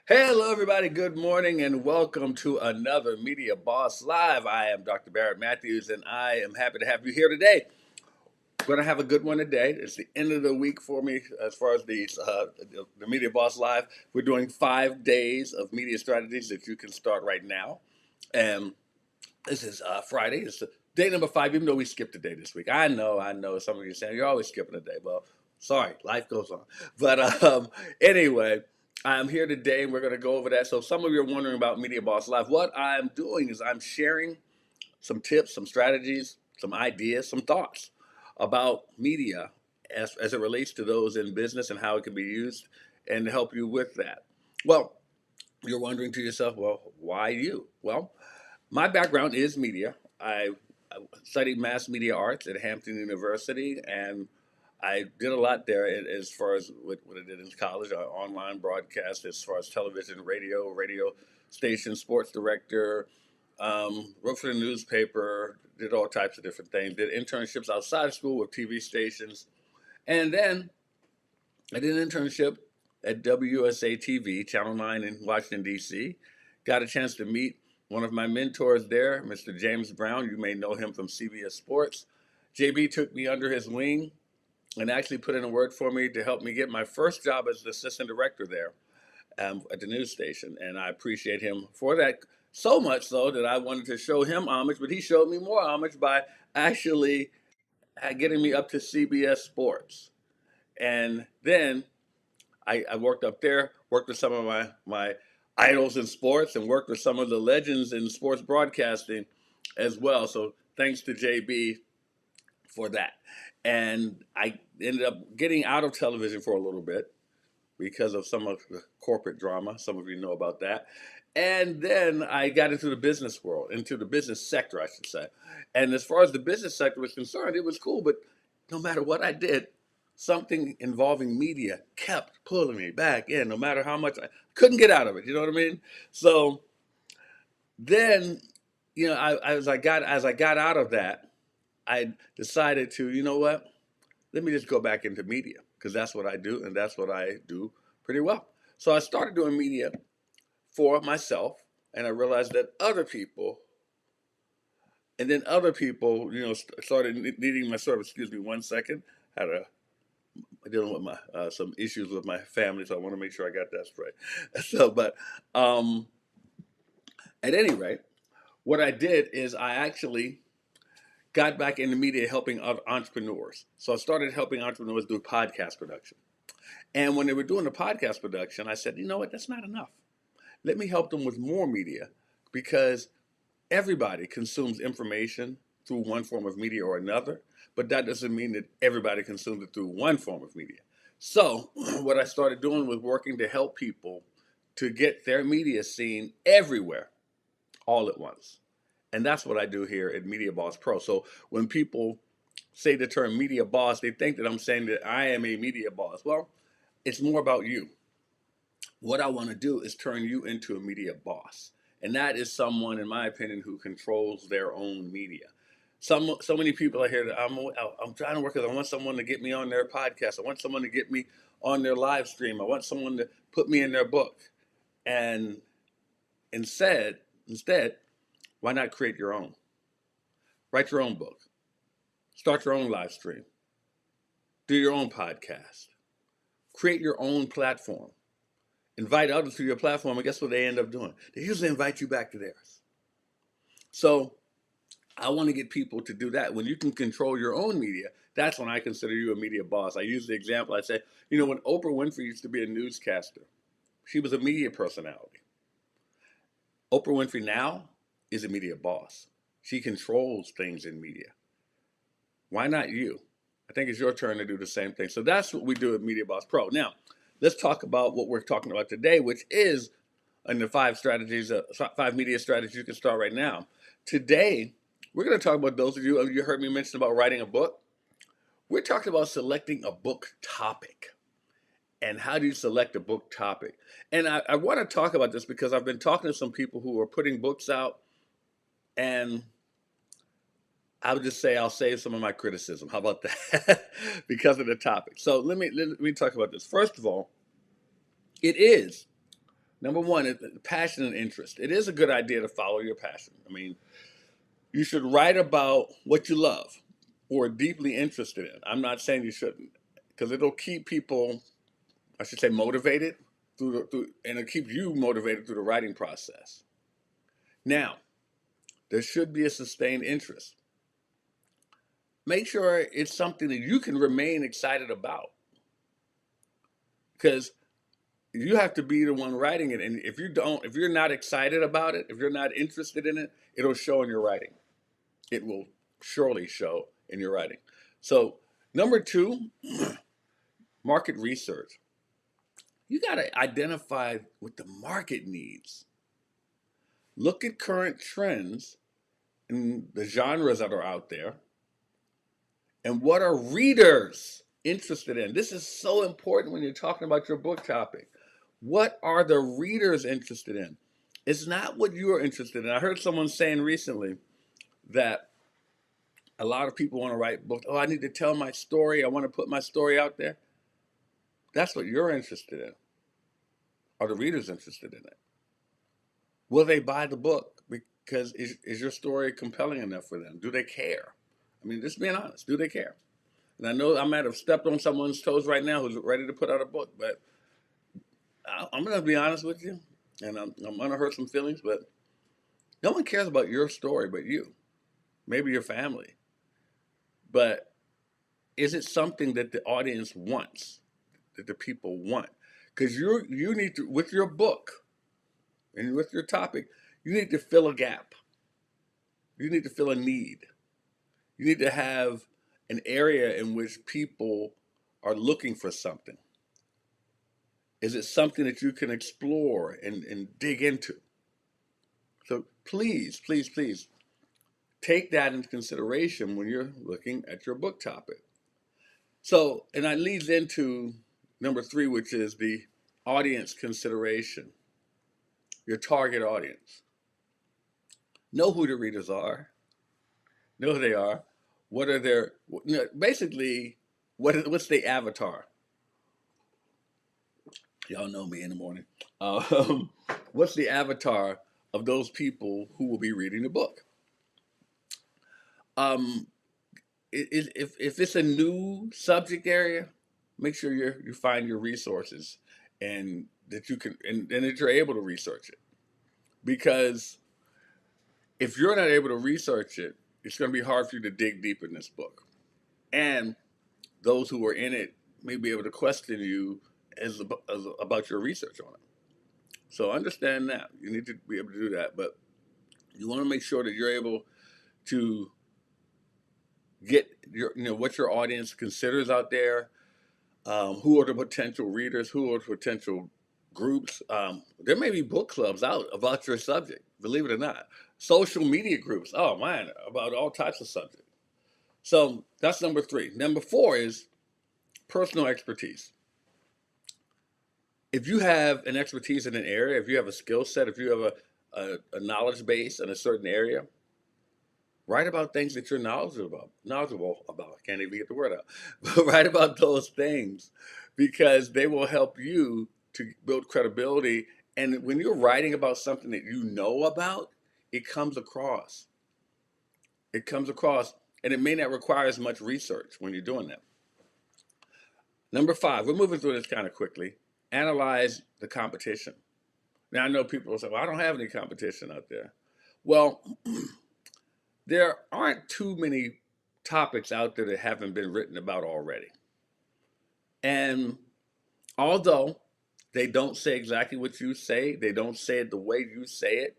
Hello, everybody. Good morning, and welcome to another Media Boss Live. I am Dr. Barrett Matthews, and I am happy to have you here today. We're going to have a good one today. It's the end of the week for me as far as the Media Boss Live. We're doing 5 days of media strategies that you can start right now. And this is Friday. It's day number 5, even though we skipped a day this week. I know. Some of you are saying you're always skipping a day. Well, sorry, life goes on. But anyway, I'm here today and we're going to go over that. So, some of you are wondering about Media Boss Live. What I'm doing is I'm sharing some tips, some strategies, some ideas, some thoughts about media as it relates to those in business and how it can be used and to help you with that. Well, you're wondering to yourself, well, why you? Well, my background is media. I studied mass media arts at Hampton University, and I did a lot there as far as what I did in college, online broadcast, as far as television, radio station, sports director, wrote for the newspaper, did all types of different things, did internships outside of school with TV stations, and then I did an internship at WUSA TV, Channel 9 in Washington, D.C. Got a chance to meet one of my mentors there, Mr. James Brown. You may know him from CBS Sports. JB took me under his wing and actually put in a word for me to help me get my first job as the assistant director there at the news station. And I appreciate him for that so much so that I wanted to show him homage, but he showed me more homage by actually getting me up to CBS Sports. And then I worked up there, worked with some of my idols in sports, and worked with some of the legends in sports broadcasting as well. So thanks to JB for that. And I ended up getting out of television for a little bit because of some of the corporate drama. Some of you know about that. And then I got into the business world, into the business sector, I should say. And as far as the business sector was concerned, it was cool. But no matter what I did, something involving media kept pulling me back in, no matter how much I couldn't get out of it. You know what I mean? So then, as I got out of that, I decided to, you know what? Let me just go back into media because that's what I do and that's what I do pretty well. So I started doing media for myself, and I realized that other people, started needing my service. Excuse me, 1 second. Had a dealing with my some issues with my family, so I want to make sure I got that straight. So, but at any rate, what I did is I actually got back into media helping other entrepreneurs. So I started helping entrepreneurs do podcast production. And when they were doing the podcast production, I said, you know what, that's not enough. Let me help them with more media because everybody consumes information through one form of media or another, but that doesn't mean that everybody consumes it through one form of media. So, what I started doing was working to help people to get their media seen everywhere all at once. And that's what I do here at Media Boss Pro. So, when people say the term media boss, they think that I'm saying that I am a media boss. Well, it's more about you. What I want to do is turn you into a media boss. And that is someone, in my opinion, who controls their own media. So many people are here that I'm trying to work with. I want someone to get me on their podcast. I want someone to get me on their live stream. I want someone to put me in their book. And instead, why not create your own? Write your own book. Start your own live stream. Do your own podcast. Create your own platform. Invite others to your platform, and guess what they end up doing? They usually invite you back to theirs. So I want to get people to do that. When you can control your own media, that's when I consider you a media boss. I use the example, I say, when Oprah Winfrey used to be a newscaster, she was a media personality. Oprah Winfrey now is a media boss. She controls things in media. Why not you? I think it's your turn to do the same thing. So that's what we do at Media Boss Pro. Now, let's talk about what we're talking about today, which is in the 5 media strategies you can start right now. Today, we're going to talk about those of you heard me mention about writing a book. We're talking about selecting a book topic. And how do you select a book topic? And I want to talk about this because I've been talking to some people who are putting books out, and I would just say I'll save some of my criticism. How about that? Because of the topic. So let me talk about this. First of all, it is Number one is passion and interest. It is a good idea to follow your passion. I mean, you should write about what you love or are deeply interested in. I'm not saying you shouldn't, because it'll keep people, I should say, motivated and it'll keep you motivated through the writing process. Now, there should be a sustained interest. Make sure it's something that you can remain excited about, because you have to be the one writing it. And if you're not excited about it, if you're not interested in it, it'll show in your writing. It will surely show in your writing. So, number two, market research. You got to identify what the market needs. Look at current trends and the genres that are out there, and what are readers interested in. This is so important when you're talking about your book topic. What are the readers interested in? It's not what you're interested in. I heard someone saying recently that a lot of people want to write books. Oh, I need to tell my story. I want to put my story out there. That's what you're interested in. Are the readers interested in it? Will they buy the book? Because is your story compelling enough for them? Do they care? I mean, just being honest, do they care? And I know I might have stepped on someone's toes right now who's ready to put out a book, but I'm going to be honest with you, and I'm going to hurt some feelings, but no one cares about your story but you, maybe your family. But is it something that the audience wants, that the people want? Because you need to, with your book and with your topic, you need to fill a gap. You need to fill a need. You need to have an area in which people are looking for something. Is it something that you can explore and dig into? So please, please, please take that into consideration when you're looking at your book topic. So, and that leads into number three, which is the audience consideration, your target audience. Know who the readers are, know who they are. What are their, basically, what's the avatar? Y'all know me in the morning. Um, what's the avatar of those people who will be reading the book? Um, if it's a new subject area, make sure you find your resources and that you can and that you're able to research it. Because if you're not able to research it, it's going to be hard for you to dig deep in this book. And those who are in it may be able to question you as about your research on it. So understand that. You need to be able to do that. But you want to make sure that you're able to get what your audience considers out there. Who are the potential readers? Who are the potential groups? There may be book clubs out about your subject, believe it or not. Social media groups, oh man, about all types of subjects. So that's number three. Number four is personal expertise. If you have an expertise in an area, if you have a skill set, if you have a knowledge base in a certain area, write about things that you're knowledgeable about. I can't even get the word out. But write about those things because they will help you to build credibility. And when you're writing about something that you know about, it comes across. It comes across, and it may not require as much research when you're doing that. Number five, we're moving through this kind of quickly. Analyze the competition. Now, I know people will say, well, I don't have any competition out there. Well, there aren't too many topics out there that haven't been written about already. And although they don't say exactly what you say, they don't say it the way you say it,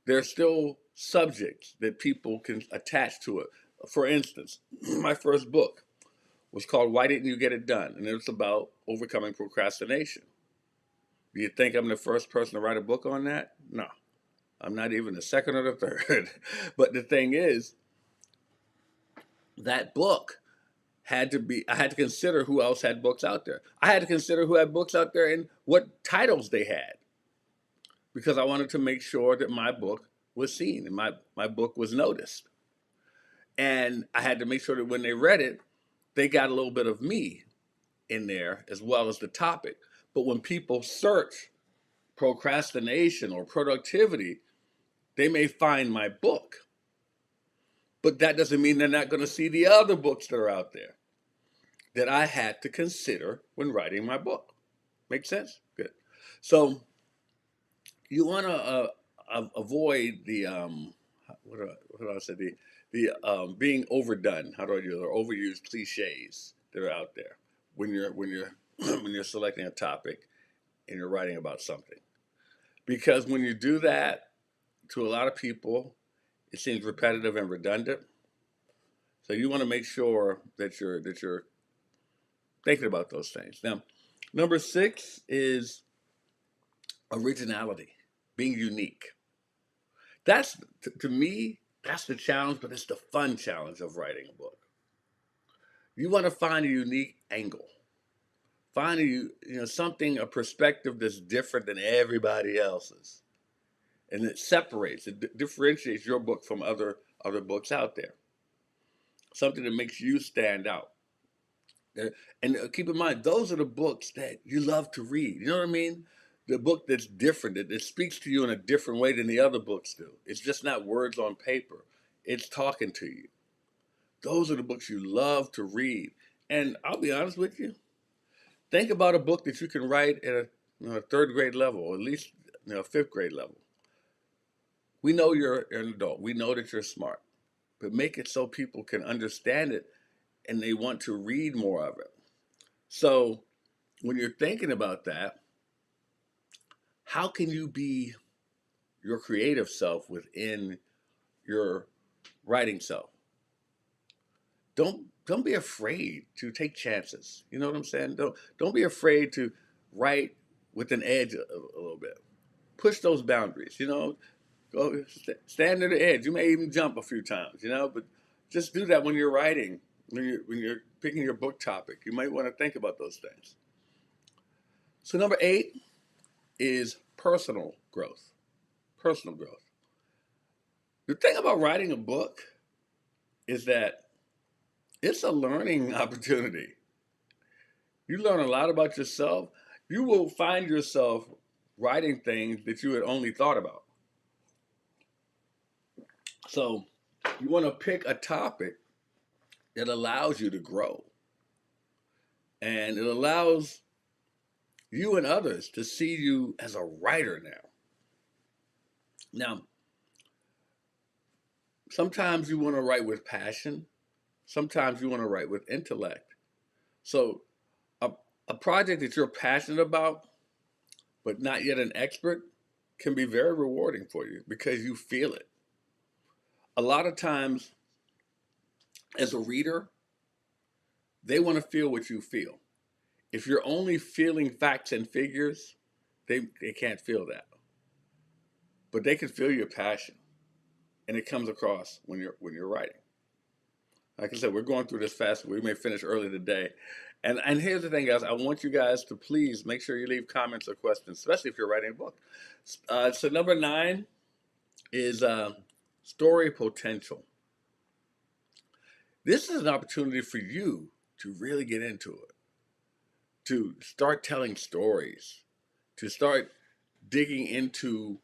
there are still subjects that people can attach to it. For instance, my first book was called Why Didn't You Get It Done? And it was about overcoming procrastination. Do you think I'm the first person to write a book on that? No. I'm not even the second or the third. But the thing is, that book I had to consider who else had books out there. I had to consider who had books out there and what titles they had. Because I wanted to make sure that my book was seen and my book was noticed. And I had to make sure that when they read it, they got a little bit of me in there as well as the topic. But when people search procrastination or productivity, they may find my book. But that doesn't mean they're not going to see the other books that are out there that I had to consider when writing my book. Make sense? Good. So you want to avoid the what do I say, the being overdone. How do I do it? Or overused cliches that are out there when you're when you're selecting a topic and you're writing about something. Because when you do that, to a lot of people, it seems repetitive and redundant. So you want to make sure that you're thinking about those things. Now, number 6 is originality, being unique. That's to me, that's the challenge, but it's the fun challenge of writing a book. You want to find a unique angle, find something, a perspective that's different than everybody else's, and it separates, it differentiates your book from other books out there. Something that makes you stand out. And keep in mind, those are the books that you love to read. You know what I mean? The book that's different, that speaks to you in a different way than the other books do. It's just not words on paper, it's talking to you. Those are the books you love to read. And I'll be honest with you, think about a book that you can write at a third grade level, or at least fifth grade level. We know you're an adult, we know that you're smart, but make it so people can understand it and they want to read more of it. So when you're thinking about that, how can you be your creative self within your writing self? Don't be afraid to take chances. You know what I'm saying? Don't be afraid to write with an edge a little bit. Push those boundaries. Go stand at the edge. You may even jump a few times. But just do that when you're writing. When you're picking your book topic, you might want to think about those things. So number 8 is personal growth. Personal growth. The thing about writing a book is that it's a learning opportunity. You learn a lot about yourself. You will find yourself writing things that you had only thought about. So you want to pick a topic that allows you to grow. And it allows you and others to see you as a writer now. Now, sometimes you want to write with passion. Sometimes you want to write with intellect. So a project that you're passionate about, but not yet an expert, can be very rewarding for you because you feel it. A lot of times, as a reader, they want to feel what you feel. If you're only feeling facts and figures, they can't feel that. But they can feel your passion, and it comes across when you're writing. Like I said, we're going through this fast. We may finish early today. And here's the thing, guys. I want you guys to please make sure you leave comments or questions, especially if you're writing a book. So number 9 is story potential. This is an opportunity for you to really get into it, to start telling stories, to start digging into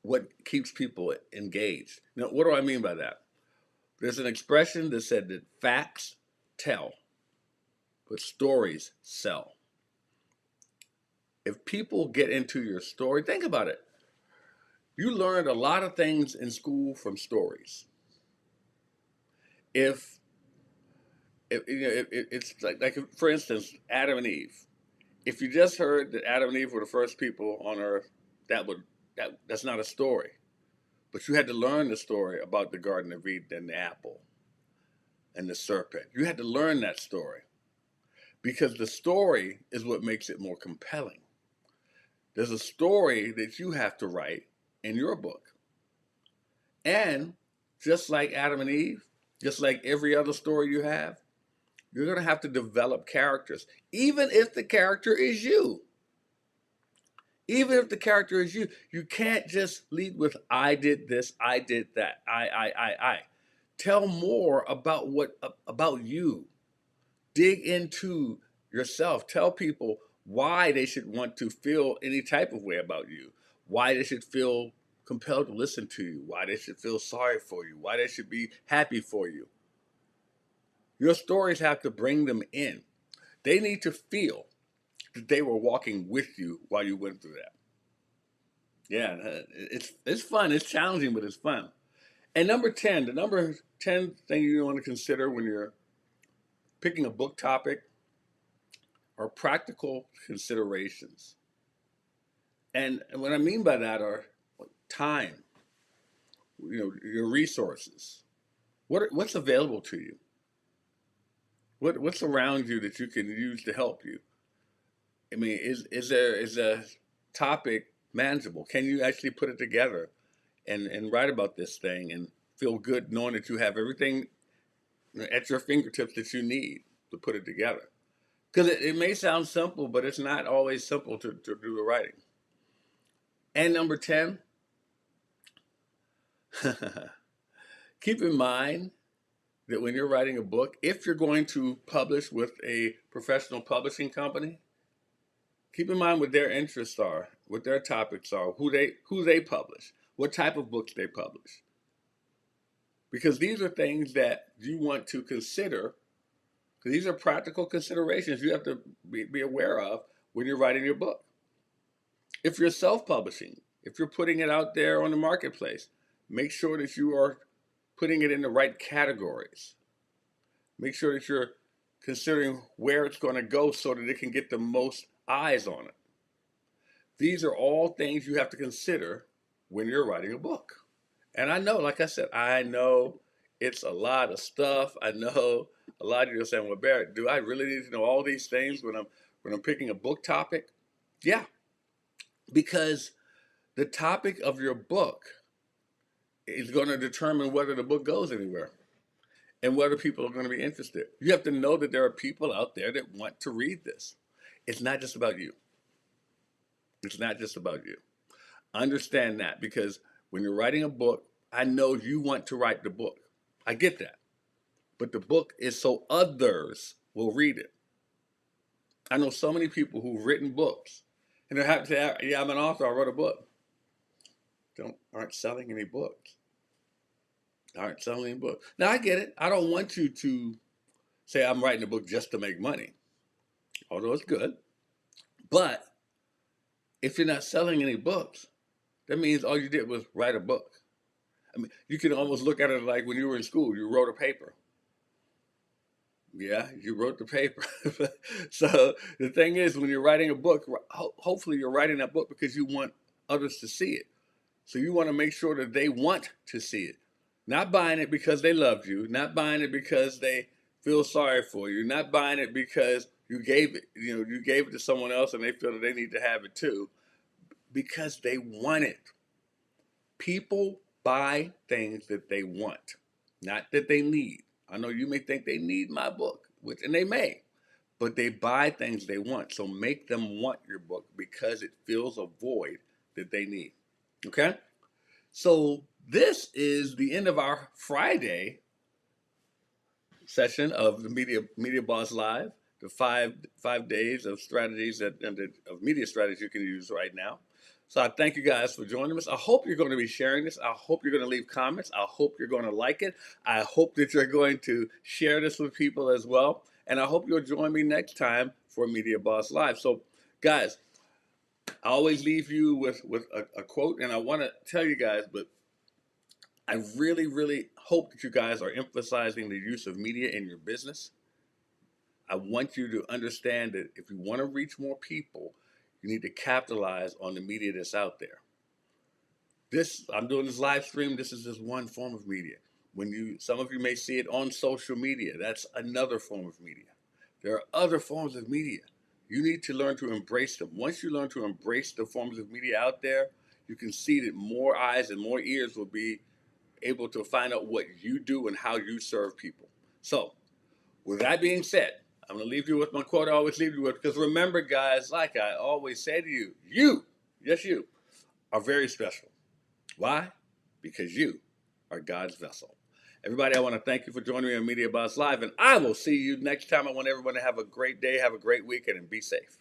what keeps people engaged. Now, what do I mean by that? There's an expression that said that facts tell, but stories sell. If people get into your story, think about it. You learned a lot of things in school from stories. It's like for instance, Adam and Eve. If you just heard that Adam and Eve were the first people on Earth, that's not a story. But you had to learn the story about the Garden of Eden and the apple and the serpent. You had to learn that story because the story is what makes it more compelling. There's a story that you have to write in your book. And just like Adam and Eve, just like every other story you have, you're going to have to develop characters, even if the character is you. Even if the character is you, you can't just lead with, I did this, I did that, I. Tell more about you. Dig into yourself. Tell people why they should want to feel any type of way about you, why they should feel compelled to listen to you, why they should feel sorry for you, why they should be happy for you. Your stories have to bring them in. They need to feel that they were walking with you while you went through that. Yeah, it's fun. It's challenging, but it's fun. And number 10, the number 10 thing you want to consider when you're picking a book topic are practical considerations. And what I mean by that are time, your resources. What's available to you? What's around you that you can use to help you? I mean, is a topic manageable? Can you actually put it together and write about this thing and feel good knowing that you have everything at your fingertips that you need to put it together? Because it may sound simple, but it's not always simple to do the writing. And number 10, keep in mind that when you're writing a book, if you're going to publish with a professional publishing company, keep in mind what their interests are, what their topics are, who they publish, what type of books they publish. Because these are things that you want to consider. These are practical considerations you have to be aware of when you're writing your book. If you're self-publishing, if you're putting it out there on the marketplace, make sure that you are putting it in the right categories. Make sure that you're considering where it's going to go so that it can get the most eyes on it. These are all things you have to consider when you're writing a book. And I know, like I said, I know it's a lot of stuff. I know a lot of you are saying, well, Barrett, do I really need to know all these things when I'm picking a book topic? Yeah, because the topic of your book is going to determine whether the book goes anywhere and whether people are going to be interested. You have to know that there are people out there that want to read this. It's not just about you. It's not just about you. Understand that, because when you're writing a book, I know you want to write the book. I get that. But the book is so others will read it. I know so many people who've written books and they're happy to say, yeah, I'm an author, I wrote a book. Aren't selling any books. Aren't selling any books. Now, I get it. I don't want you to say I'm writing a book just to make money, although it's good. But if you're not selling any books, that means all you did was write a book. I mean, you can almost look at it like when you were in school, you wrote a paper. Yeah, you wrote the paper. So the thing is, when you're writing a book, hopefully you're writing that book because you want others to see it. So you want to make sure that they want to see it. Not buying it because they loved you, not buying it because they feel sorry for you, not buying it because you gave it to someone else and they feel that they need to have it too, because they want it. People buy things that they want, not that they need. I know you may think they need my book, and they may, but they buy things they want. So make them want your book because it fills a void that they need. Okay? So this is the end of our Friday session of the Media Boss Live, the five days of strategies of media strategies you can use right now. So I thank you guys for joining us. I hope you're going to be sharing this. I hope you're going to leave comments. I hope you're going to like it. I hope that you're going to share this with people as well. And I hope you'll join me next time for Media Boss Live. So guys, I always leave you with a quote, and I want to tell you guys, but I really, really hope that you guys are emphasizing the use of media in your business. I want you to understand that if you want to reach more people, you need to capitalize on the media that's out there. I'm doing this live stream. This is just one form of media. Some of you may see it on social media. That's another form of media. There are other forms of media. You need to learn to embrace them. Once you learn to embrace the forms of media out there, you can see that more eyes and more ears will be able to find out what you do and how you serve people. So, with that being said, I'm going to leave you with my quote I always leave you with, because remember, guys, like I always say to you, yes, you, are very special. Why? Because you are God's vessel. Everybody, I want to thank you for joining me on Media Boss Live, and I will see you next time. I want everyone to have a great day, have a great weekend, and be safe.